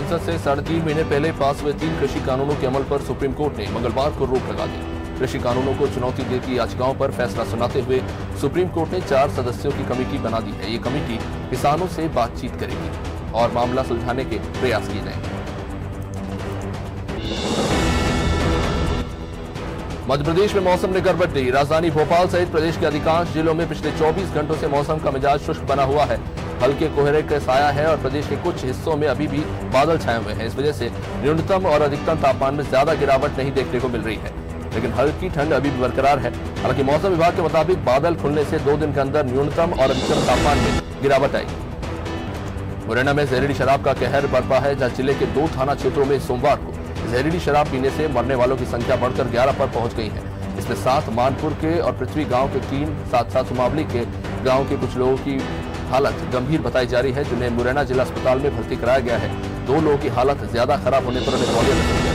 संसद से 3.5 महीने पहले पास हुए 3 कृषि कानूनों के अमल पर सुप्रीम कोर्ट ने मंगलवार को रोक लगा दी। कृषि कानूनों को चुनौती देती याचिकाओं पर फैसला सुनाते हुए सुप्रीम कोर्ट ने 4 सदस्यों की कमेटी बना दी है। ये कमेटी किसानों से बातचीत करेगी और मामला सुलझाने के प्रयास किए जाएंगे। मध्य प्रदेश में मौसम ने करवट ली। राजधानी भोपाल सहित प्रदेश के अधिकांश जिलों में पिछले 24 घंटों से मौसम का मिजाज शुष्क बना हुआ है। हल्के कोहरे का साया है और प्रदेश के कुछ हिस्सों में अभी भी बादल छाए हुए हैं। इस वजह से न्यूनतम और अधिकतम तापमान में ज्यादा गिरावट नहीं देखने को मिल रही है, लेकिन हल्की ठंड अभी भी बरकरार है। हालांकि मौसम विभाग के मुताबिक बादल खुलने से 2 दिन के अंदर न्यूनतम और अधिकतम तापमान में गिरावट आएगी। मुरैना में जहरीली शराब का कहर बरपा है, जहां जिले के 2 थाना क्षेत्रों में सोमवार को जहरीली शराब पीने से मरने वालों की संख्या बढ़कर 11 पर पहुंच गई है। इसमें 7 मानपुर के और पृथ्वी गांव के 3, साथ सुमावली के गांव के कुछ लोगों की हालत गंभीर बताई जा रही है, जिन्हें मुरैना जिला अस्पताल में भर्ती कराया गया है। 2 लोगों की हालत ज्यादा खराब होने पर उन्हें ग्वालियर भेजा गया।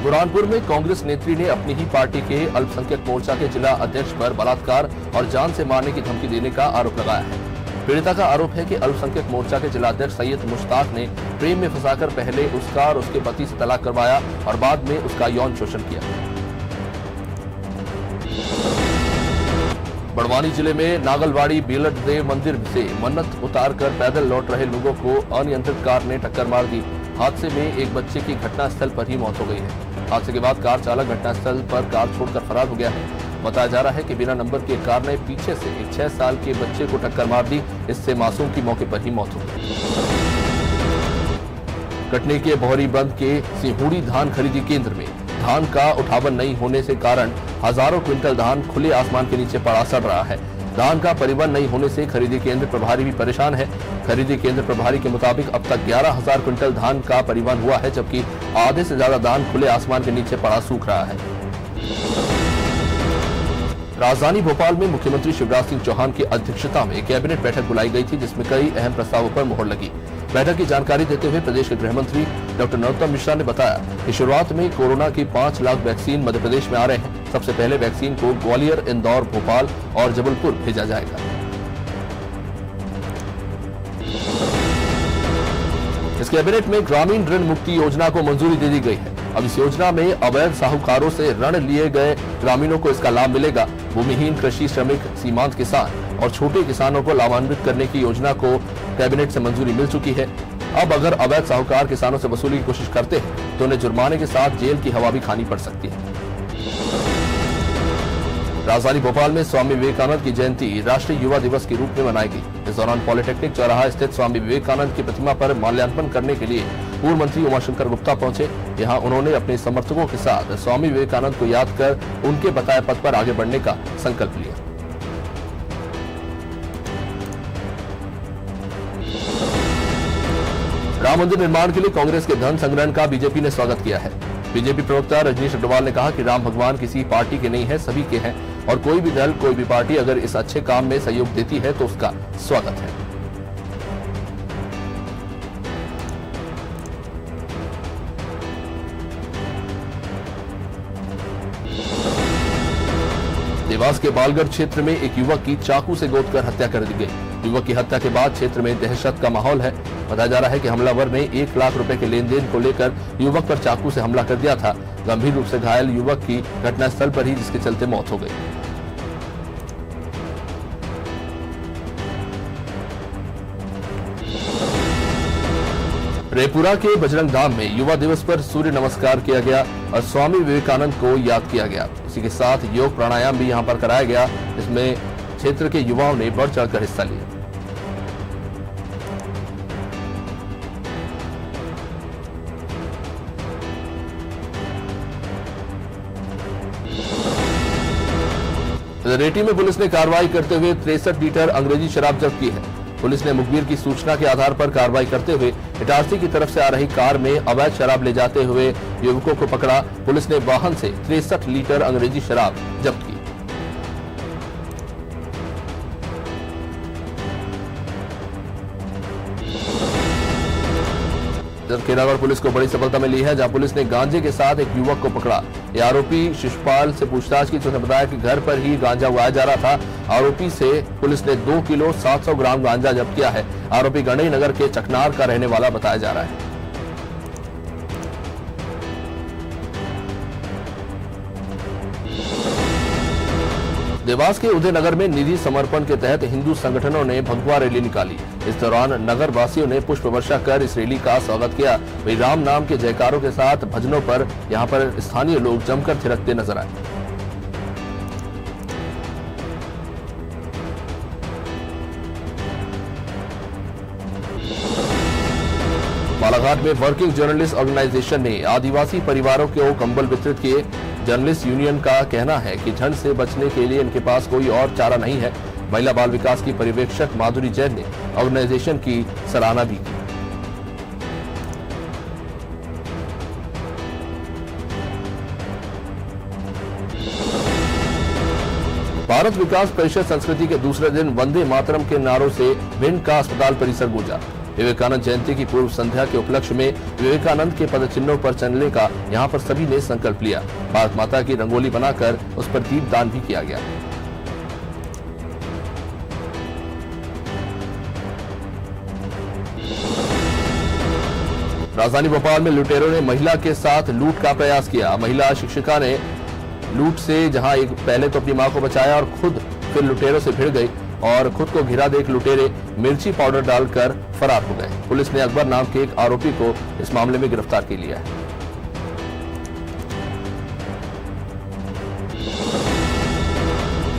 बुरहानपुर में कांग्रेस नेत्री ने अपनी ही पार्टी के अल्पसंख्यक मोर्चा के जिला अध्यक्ष पर बलात्कार और जान से मारने की धमकी देने का आरोप लगाया है। पीड़िता का आरोप है कि अल्पसंख्यक मोर्चा के जिलाध्यक्ष सैयद मुश्ताक ने प्रेम में फंसाकर पहले उसका और उसके पति से तलाक करवाया और बाद में उसका यौन शोषण किया। बड़वानी जिले में नागलवाड़ी बेलट देव मंदिर से मन्नत उतारकर पैदल लौट रहे लोगों को अनियंत्रित कार ने टक्कर मार दी। हादसे में एक बच्चे की घटनास्थल पर ही मौत हो गई है। हादसे के बाद कार चालक घटनास्थल पर कार छोड़कर फरार हो गया है। बताया जा रहा है कि बिना नंबर की कार ने पीछे से एक 6 साल के बच्चे को टक्कर मार दी। इससे मासूम की मौके पर ही मौत हो गई। कटनी के बोहरी बंद के सिहुड़ी धान खरीदी केंद्र में धान का उठावन नहीं होने से कारण हजारों क्विंटल धान खुले आसमान के नीचे पड़ा सड़ रहा है। धान का परिवहन नहीं होने से खरीदी केंद्र प्रभारी भी परेशान है। खरीदी केंद्र प्रभारी के मुताबिक अब तक 11,000 क्विंटल धान का परिवहन हुआ है, जबकि आधे से ज्यादा धान खुले आसमान के नीचे पड़ा सूख रहा है। राजधानी भोपाल में मुख्यमंत्री शिवराज सिंह चौहान की अध्यक्षता में कैबिनेट बैठक बुलाई गई थी, जिसमें कई अहम प्रस्तावों पर मुहर लगी। बैठक की जानकारी देते हुए प्रदेश के गृह मंत्री डॉक्टर नरोत्तम मिश्रा ने बताया कि शुरुआत में कोरोना की 5 लाख वैक्सीन मध्य प्रदेश में आ रहे हैं। सबसे पहले वैक्सीन को ग्वालियर, इंदौर, भोपाल और जबलपुर भेजा जाएगा। इस कैबिनेट में ग्रामीण ऋण मुक्ति योजना को मंजूरी दे दी गई है। अब इस योजना में अवैध साहूकारों से ऋण लिए गए ग्रामीणों को इसका लाभ मिलेगा। भूमिहीन कृषि श्रमिक, सीमांत किसान और छोटे किसानों को लाभान्वित करने की योजना को कैबिनेट से मंजूरी मिल चुकी है। अब अगर अवैध साहूकार किसानों से वसूली की कोशिश करते हैं तो उन्हें जुर्माने के साथ जेल की हवा भी खानी पड़ सकती है। राजधानी भोपाल में स्वामी विवेकानंद की जयंती राष्ट्रीय युवा दिवस के रूप में मनाई गई। इस दौरान पॉलिटेक्निक चौराहा स्थित स्वामी विवेकानंद की प्रतिमा पर माल्यार्पण करने के लिए पूर्व मंत्री उमाशंकर गुप्ता पहुंचे। यहां उन्होंने अपने समर्थकों के साथ स्वामी विवेकानंद को याद कर उनके बताए पथ पर आगे बढ़ने का संकल्प लिया। राम मंदिर निर्माण के लिए कांग्रेस के धन संग्रहण का बीजेपी ने स्वागत किया है। बीजेपी प्रवक्ता रजनीश अग्रवाल ने कहा कि राम भगवान किसी पार्टी के नहीं है, सभी के हैं और कोई भी दल, कोई भी पार्टी अगर इस अच्छे काम में सहयोग देती है तो उसका स्वागत है। देवास के बालगढ़ क्षेत्र में एक युवक की चाकू से गोदकर हत्या कर दी गई। युवक की हत्या के बाद क्षेत्र में दहशत का माहौल है। बताया जा रहा है कि हमलावर ने 1 लाख रुपए के लेन-देन को लेकर युवक पर चाकू से हमला कर दिया था। गंभीर रूप से घायल युवक की घटनास्थल पर ही जिसके चलते मौत हो गई। रेपुरा के बजरंग धाम में युवा दिवस पर सूर्य नमस्कार किया गया और स्वामी विवेकानंद को याद किया गया। इसी के साथ योग प्राणायाम भी यहां पर कराया गया। इसमें क्षेत्र के युवाओं ने बढ़ चढ़कर हिस्सा लिया। रेटी में पुलिस ने कार्रवाई करते हुए 63 लीटर अंग्रेजी शराब जब्त की है। पुलिस ने मुखबिर की सूचना के आधार पर कार्रवाई करते हुए इटारसी की तरफ से आ रही कार में अवैध शराब ले जाते हुए युवकों को पकड़ा। पुलिस ने वाहन से 63 लीटर अंग्रेजी शराब जब्त की। इधर केरागढ़ पुलिस को बड़ी सफलता मिली है, जहां पुलिस ने गांजे के साथ एक युवक को पकड़ा। ये आरोपी शिशुपाल से पूछताछ की तो उसने बताया कि घर पर ही गांजा उगाया जा रहा था। आरोपी से पुलिस ने 2 किलो 700 ग्राम गांजा जब्त किया है। आरोपी गणेश नगर के चकनार का रहने वाला बताया जा रहा है। देवास के उदयनगर में निधि समर्पण के तहत हिंदू संगठनों ने भगवा रैली निकाली। इस दौरान नगर वासियों ने पुष्प वर्षा कर इस रैली का स्वागत किया। वहीं राम नाम के जयकारों के साथ भजनों पर यहां पर स्थानीय लोग जमकर थिरकते नजर आए। बालाघाट में वर्किंग जर्नलिस्ट ऑर्गेनाइजेशन ने आदिवासी परिवारों को कंबल वितरित किए। जर्नलिस्ट यूनियन का कहना है कि ठंड से बचने के लिए इनके पास कोई और चारा नहीं है। महिला बाल विकास की पर्यवेक्षक माधुरी जैन ने ऑर्गेनाइजेशन की सराहना भी की। भारत विकास परिषद संस्कृति के दूसरे दिन वंदे मातरम के नारों से भिंड का अस्पताल परिसर गूंजा। विवेकानंद जयंती की पूर्व संध्या के उपलक्ष्य में विवेकानंद के पदचिन्हों पर चलने का यहां पर सभी ने संकल्प लिया। भारत माता की रंगोली बनाकर उस पर दीपदान भी किया गया। राजधानी भोपाल में लुटेरों ने महिला के साथ लूट का प्रयास किया। महिला शिक्षिका ने लूट से जहां एक पहले तो अपनी मां को बचाया और खुद फिर लुटेरों से भिड़ गई और खुद को घिरा देख लुटेरे मिर्ची पाउडर डालकर फरार हो गए। पुलिस ने अकबर नाम के एक आरोपी को इस मामले में गिरफ्तार कर लिया है।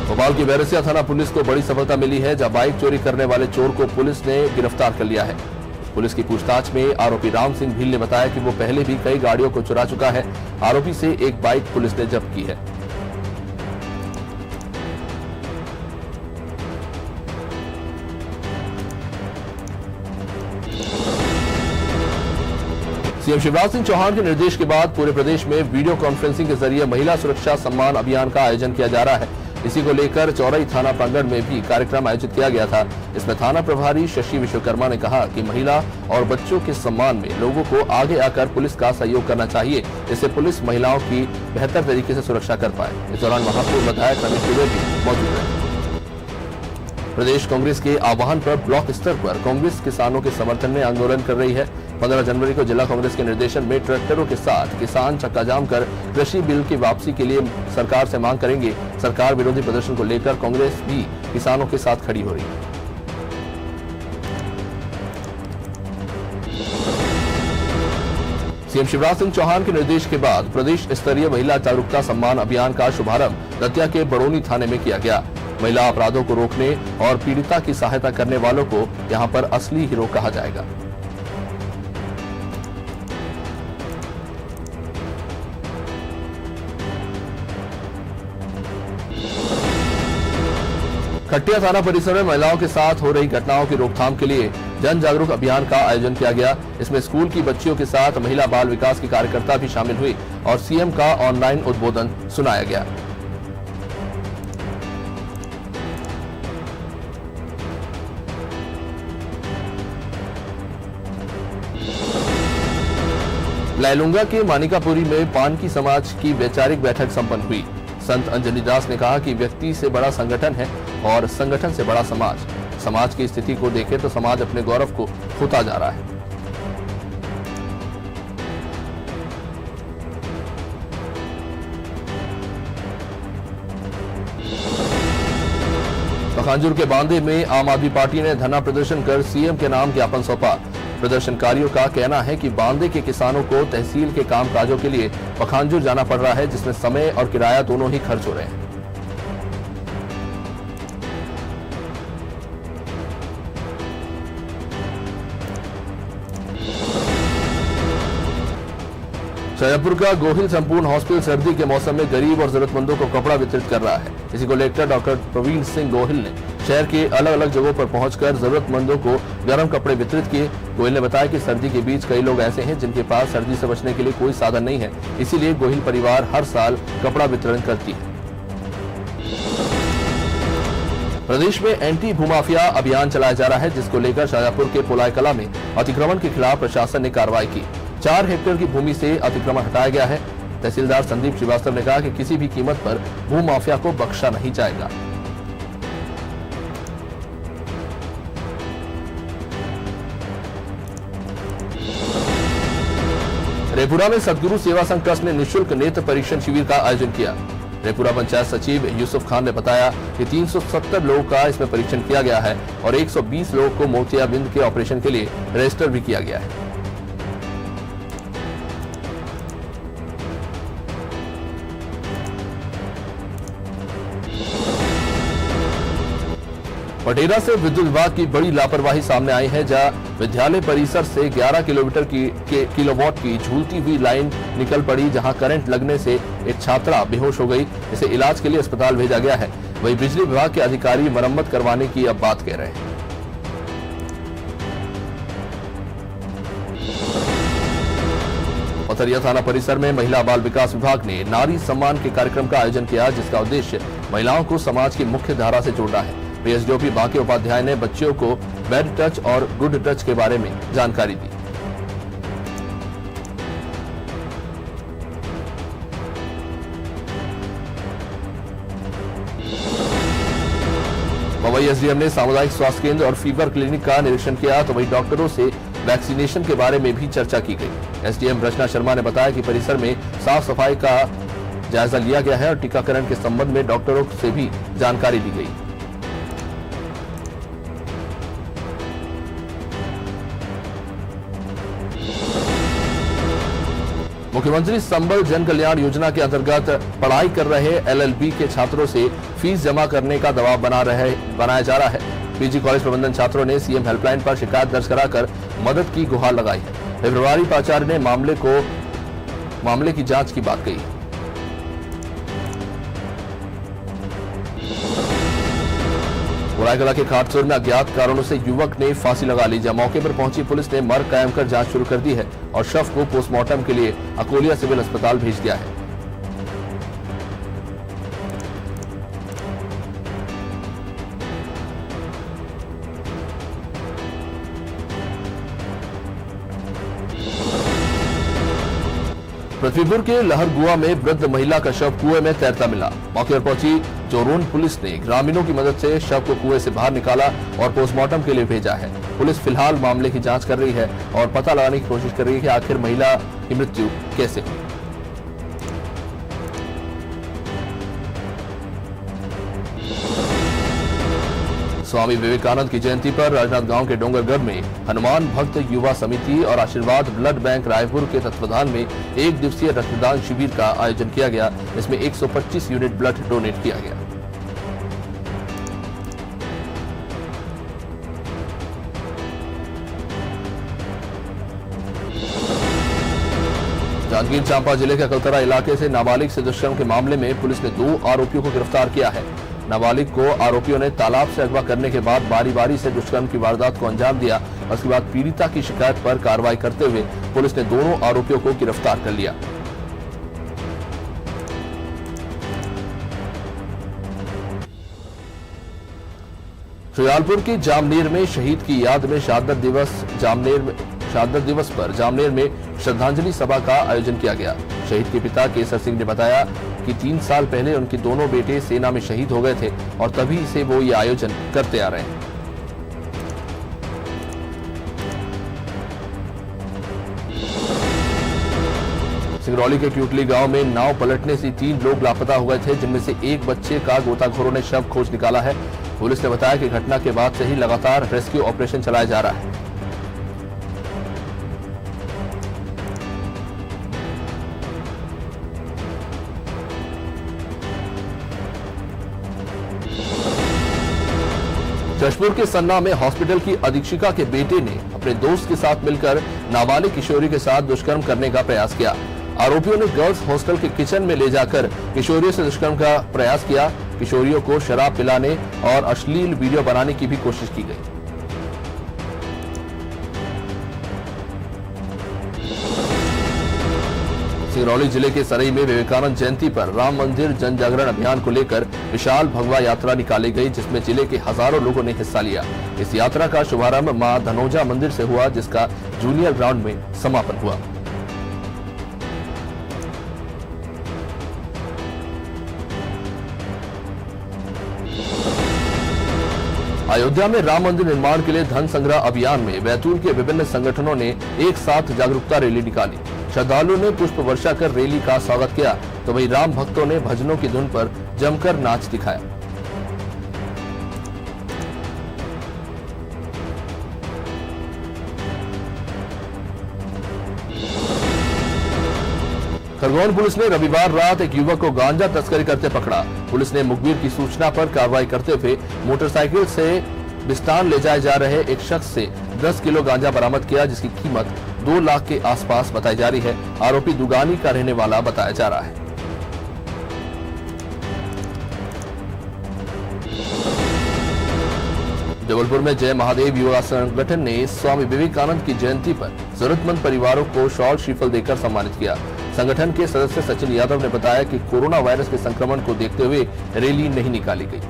भोपाल की बैरसिया थाना पुलिस को बड़ी सफलता मिली है, जहां बाइक चोरी करने वाले चोर को पुलिस ने गिरफ्तार कर लिया है। पुलिस की पूछताछ में आरोपी राम सिंह भील ने बताया कि वो पहले भी कई गाड़ियों को चुरा चुका है। आरोपी से एक बाइक पुलिस ने जब्त की है। सीएम शिवराज सिंह चौहान के निर्देश के बाद पूरे प्रदेश में वीडियो कॉन्फ्रेंसिंग के जरिए महिला सुरक्षा सम्मान अभियान का आयोजन किया जा रहा है। इसी को लेकर चौरई थाना प्रांगण में भी कार्यक्रम आयोजित किया गया था। इसमें थाना प्रभारी शशि विश्वकर्मा ने कहा कि महिला और बच्चों के सम्मान में लोगों को आगे आकर पुलिस का सहयोग करना चाहिए, इससे पुलिस महिलाओं की बेहतर तरीके से सुरक्षा कर पाए। इस दौरान महापौर विधायक रमेश दुबे भी मौजूद रहे। प्रदेश कांग्रेस के आह्वान पर ब्लॉक स्तर पर कांग्रेस किसानों के समर्थन में आंदोलन कर रही है। 15 जनवरी को जिला कांग्रेस के निर्देशन में ट्रैक्टरों के साथ किसान चक्का जाम कर कृषि बिल की वापसी के लिए सरकार से मांग करेंगे। सरकार विरोधी प्रदर्शन को लेकर कांग्रेस भी किसानों के साथ खड़ी हो रही है। सीएम शिवराज सिंह चौहान के निर्देश के बाद प्रदेश स्तरीय महिला जागरूकता सम्मान अभियान का शुभारंभ दतिया के बड़ौनी थाने में किया गया। महिला अपराधों को रोकने और पीड़िता की सहायता करने वालों को यहां पर असली हीरो कहा जाएगा। खटिया थाना परिसर में महिलाओं के साथ हो रही घटनाओं की रोकथाम के लिए जन जागरूक अभियान का आयोजन किया गया। इसमें स्कूल की बच्चियों के साथ महिला बाल विकास की कार्यकर्ता भी शामिल हुई और सीएम का ऑनलाइन उद्बोधन सुनाया गया। लैलूंगा के मानिकापुरी में पानकी समाज की वैचारिक बैठक संपन्न हुई। संत अंजलि दास ने कहा कि व्यक्ति से बड़ा संगठन है और संगठन से बड़ा समाज। समाज की स्थिति को देखें तो समाज अपने गौरव को खोता जा रहा है। पखांजूर के बांदे में आम आदमी पार्टी ने धरना प्रदर्शन कर सीएम के नाम ज्ञापन सौंपा। प्रदर्शनकारियों का कहना है कि बांदे के किसानों को तहसील के कामकाजों के लिए पखांजूर जाना पड़ रहा है, जिसमें समय और किराया दोनों ही खर्च हो रहे हैं। शाजापुर का गोहिल संपूर्ण हॉस्पिटल सर्दी के मौसम में गरीब और जरूरतमंदों को कपड़ा वितरित कर रहा है। इसी को लेकर डॉक्टर प्रवीण सिंह गोहिल ने शहर के अलग अलग जगहों पर पहुंचकर जरूरतमंदों को गर्म कपड़े वितरित किए। गोहिल ने बताया कि सर्दी के बीच कई लोग ऐसे हैं जिनके पास सर्दी से बचने के लिए कोई साधन नहीं है, इसीलिए गोहिल परिवार हर साल कपड़ा वितरण करती है। प्रदेश में एंटी भूमाफिया अभियान चलाया जा रहा है, जिसको लेकर शाजापुर के पोलायकला में अतिक्रमण के खिलाफ प्रशासन ने कार्रवाई की। 4 हेक्टेयर की भूमि से अतिक्रमण हटाया गया है। तहसीलदार संदीप श्रीवास्तव ने कहा कि किसी भी कीमत पर भू माफिया को बख्शा नहीं जाएगा। रेपुरा में सदगुरु सेवा संघ ट्रस्ट ने निःशुल्क नेत्र परीक्षण शिविर का आयोजन किया। रेपुरा पंचायत सचिव यूसुफ खान ने बताया कि 370 लोगों का इसमें परीक्षण किया गया है और 120 लोगों को मोतियाबिंद के ऑपरेशन के लिए रजिस्टर भी किया गया है। पटेरा से विद्युत विभाग की बड़ी लापरवाही सामने आई है, जहां विद्यालय परिसर से 11 किलोमीटर किलोवाट की झूलती हुई लाइन निकल पड़ी, जहां करंट लगने से एक छात्रा बेहोश हो गई। इसे इलाज के लिए अस्पताल भेजा गया है। वहीं बिजली विभाग के अधिकारी मरम्मत करवाने की अब बात कह रहे हैं। पथरिया थाना परिसर में महिला बाल विकास विभाग ने नारी सम्मान के कार्यक्रम का आयोजन किया, जिसका उद्देश्य महिलाओं को समाज की मुख्य धारा से जोड़ना है। एसडीओपी बाकी उपाध्याय ने बच्चियों को बैड टच और गुड टच के बारे में जानकारी दी। पवई एसडीएम ने सामुदायिक स्वास्थ्य केंद्र और फीवर क्लिनिक का निरीक्षण किया, तो वहीं डॉक्टरों से वैक्सीनेशन के बारे में भी चर्चा की गई। एसडीएम रचना शर्मा ने बताया कि परिसर में साफ सफाई का जायजा लिया गया है और टीकाकरण के संबंध में डॉक्टरों से भी जानकारी ली गई। मुख्यमंत्री संबल जन कल्याण योजना के अंतर्गत पढ़ाई कर रहे एलएलबी के छात्रों से फीस जमा करने का दबाव बनाया जा रहा है। पीजी कॉलेज प्रबंधन छात्रों ने सीएम हेल्पलाइन पर शिकायत दर्ज कराकर मदद की गुहार लगाई है। फेब्रुआरी प्राचार्य ने मामले की जांच की बात कही है। मुरायकला के खाटसोर में अज्ञात कारणों से युवक ने फांसी लगा ली, जहां मौके पर पहुंची पुलिस ने मर्ग कायम कर जांच शुरू कर दी है और शव को पोस्टमार्टम के लिए अकोलिया सिविल अस्पताल भेज दिया है। पृथ्वीपुर के लहरगुआ में वृद्ध महिला का शव कुएं में तैरता मिला। मौके पर पहुंची जोरोन पुलिस ने ग्रामीणों की मदद से शव को कुएं से बाहर निकाला और पोस्टमार्टम के लिए भेजा है। पुलिस फिलहाल मामले की जांच कर रही है और पता लगाने की कोशिश कर रही है कि आखिर महिला की मृत्यु कैसे हुई। स्वामी विवेकानंद की जयंती पर राजनांदगांव के डोंगरगढ़ में हनुमान भक्त युवा समिति और आशीर्वाद ब्लड बैंक रायपुर के तत्वाधान में 1 दिवसीय रक्तदान शिविर का आयोजन किया गया। इसमें 125 यूनिट ब्लड डोनेट किया गया। जांजगीर चांपा जिले के अकलतरा इलाके से नाबालिग से दुष्कर्म के मामले में पुलिस ने 2 आरोपियों को गिरफ्तार किया है। नाबालिग को आरोपियों ने तालाब से अगवा करने के बाद बारी बारी से दुष्कर्म की वारदात को अंजाम दिया। उसके बाद पीड़िता की शिकायत पर कार्रवाई करते हुए पुलिस ने दोनों आरोपियों को गिरफ्तार कर लिया। शुजालपुर के जामनेर में शहीद की याद में शहादत दिवस पर जामनेर में श्रद्धांजलि सभा का आयोजन किया गया। शहीद के पिता केसर सिंह ने बताया कि 3 साल पहले उनके दोनों बेटे सेना में शहीद हो गए थे और तभी से वो ये आयोजन करते आ रहे हैं। सिंगरौली के क्यूटली गांव में नाव पलटने से 3 लोग लापता हो गए थे, जिनमें से एक बच्चे का गोताखोरों ने शव खोज निकाला है। पुलिस ने बताया कि घटना के बाद से ही लगातार रेस्क्यू ऑपरेशन चलाया जा रहा है। जशपुर के सन्ना में हॉस्पिटल की अधीक्षिका के बेटे ने अपने दोस्त के साथ मिलकर नाबालिग किशोरी के साथ दुष्कर्म करने का प्रयास किया। आरोपियों ने गर्ल्स हॉस्टल के किचन में ले जाकर किशोरियों से दुष्कर्म का प्रयास किया। किशोरियों को शराब पिलाने और अश्लील वीडियो बनाने की भी कोशिश की गई। सिंगरौली जिले के सरई में विवेकानंद जयंती पर राम मंदिर जन जागरण अभियान को लेकर विशाल भगवा यात्रा निकाली गई, जिसमें जिले के हजारों लोगों ने हिस्सा लिया। इस यात्रा का शुभारंभ मां धनोजा मंदिर से हुआ, जिसका जूनियर ग्राउंड में समापन हुआ। अयोध्या में राम मंदिर निर्माण के लिए धन संग्रह अभियान में बैतूल के विभिन्न संगठनों ने एक साथ जागरूकता रैली निकाली। श्रद्धालुओं ने पुष्प वर्षा कर रैली का स्वागत किया, तो वहीं राम भक्तों ने भजनों की धुन पर जमकर नाच दिखाया। खरगोन पुलिस ने रविवार रात एक युवक को गांजा तस्करी करते पकड़ा। पुलिस ने मुखबिर की सूचना पर कार्रवाई करते हुए मोटरसाइकिल से बिस्तान ले जाए जा रहे एक शख्स से 10 किलो गांजा बरामद किया, जिसकी कीमत 2 लाख के आसपास बताई जा रही है। आरोपी दुगानी का रहने वाला बताया जा रहा है। जबलपुर में जय महादेव युवा संगठन ने स्वामी विवेकानंद की जयंती पर जरूरतमंद परिवारों को शॉल श्रीफल देकर सम्मानित किया। संगठन के सदस्य सचिन यादव ने बताया कि कोरोना वायरस के संक्रमण को देखते हुए रैली नहीं निकाली गई।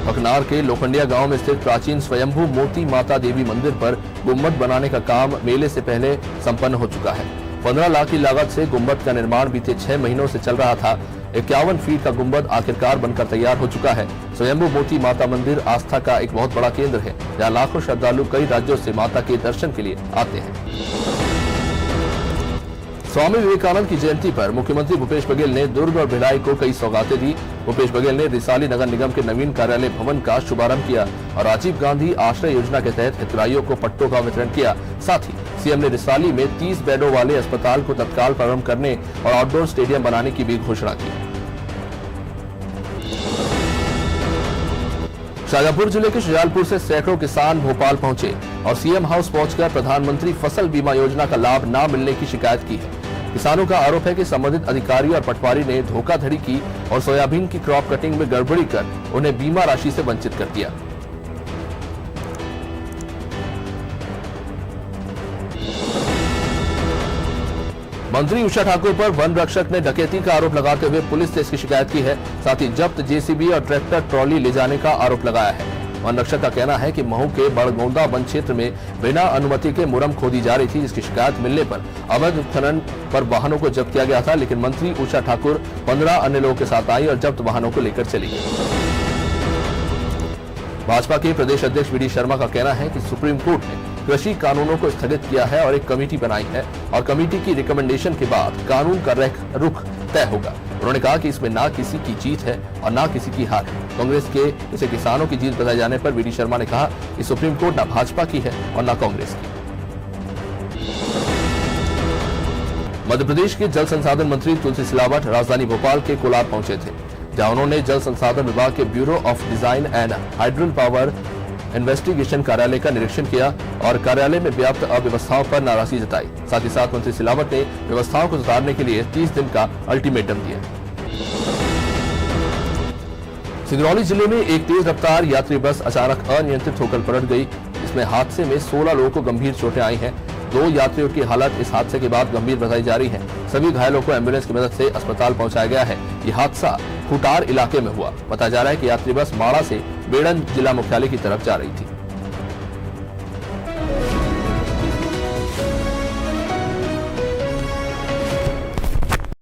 पकनार के लोखंडिया गांव में स्थित प्राचीन स्वयंभू मोती माता देवी मंदिर पर गुम्बद बनाने का काम मेले से पहले संपन्न हो चुका है। 15 लाख की लागत से गुम्बद का निर्माण बीते 6 महीनों से चल रहा था। 51 फीट का गुम्बद आखिरकार बनकर तैयार हो चुका है। स्वयंभू मोती माता मंदिर आस्था का एक बहुत बड़ा केंद्र है, जहाँ लाखों श्रद्धालु कई राज्यों से माता के दर्शन के लिए आते हैं। स्वामी विवेकानंद की जयंती पर मुख्यमंत्री भूपेश बघेल ने दुर्ग और भिलाई को कई सौगातें दी। भूपेश बघेल ने रिसाली नगर निगम के नवीन कार्यालय भवन का शुभारंभ किया और राजीव गांधी आश्रय योजना के तहत हितग्राहियों को पट्टों का वितरण किया। साथ ही सीएम ने रिसाली में 30 बेडों वाले अस्पताल को तत्काल प्रारंभ करने और आउटडोर स्टेडियम बनाने की भी घोषणा की। शाजापुर जिले के शुजालपुर से सैकड़ों किसान भोपाल पहुंचे और सीएम हाउस पहुंचकर प्रधानमंत्री फसल बीमा योजना का लाभ न मिलने की शिकायत की है। किसानों का आरोप है कि संबंधित अधिकारी और पटवारी ने धोखाधड़ी की और सोयाबीन की क्रॉप कटिंग में गड़बड़ी कर उन्हें बीमा राशि से वंचित कर दिया। मंत्री उषा ठाकुर पर वन रक्षक ने डकैती का आरोप लगाते हुए पुलिस से इसकी शिकायत की है। साथ ही जब्त जेसीबी और ट्रैक्टर ट्रॉली ले जाने का आरोप लगाया है। वन रक्षक का कहना है कि महू के बड़गोंदा वन क्षेत्र में बिना अनुमति के मुरम खोदी जा रही थी, जिसकी शिकायत मिलने पर अवैध उत्खनन पर वाहनों को जब्त किया गया था, लेकिन मंत्री उषा ठाकुर 15 अन्य लोगों के साथ आई और जब्त वाहनों को लेकर चली गई। भाजपा के प्रदेश अध्यक्ष वी डी शर्मा का कहना है कि सुप्रीम कोर्ट ने कृषि कानूनों को स्थगित किया है और एक कमेटी बनाई है और कमेटी की रिकमेंडेशन के बाद कानून का रुख तय होगा। उन्होंने कहा कि इसमें ना किसी की जीत है और ना किसी की हार है। कांग्रेस के इसे किसानों की जीत बताए जाने पर वी डी शर्मा ने कहा कि सुप्रीम कोर्ट ना भाजपा की है और ना कांग्रेस की। मध्य प्रदेश के जल संसाधन मंत्री तुलसी सिलावट राजधानी भोपाल के कोलार पहुंचे थे, जहां उन्होंने जल संसाधन विभाग के bureau of design and hydro power investigation कार्यालय का निरीक्षण किया और कार्यालय में व्याप्त अव्यवस्थाओं पर नाराजगी जताई। साथ ही साथ मंत्री सिलावट ने व्यवस्थाओं को सुधारने के लिए 30 दिन का अल्टीमेटम दिया। सिंगरौली जिले में एक तेज रफ्तार यात्री बस अचानक अनियंत्रित होकर पलट गई। इसमें हादसे में 16 लोगों को गंभीर चोटें आई हैं। 2 यात्रियों की हालत इस हादसे के बाद गंभीर बताई जा रही है। सभी घायलों को एम्बुलेंस की मदद से अस्पताल पहुंचाया गया है। ये हादसा खुटार इलाके में हुआ। बताया जा रहा है कि यात्री बस माड़ा से बेड़न जिला मुख्यालय की तरफ जा रही थी।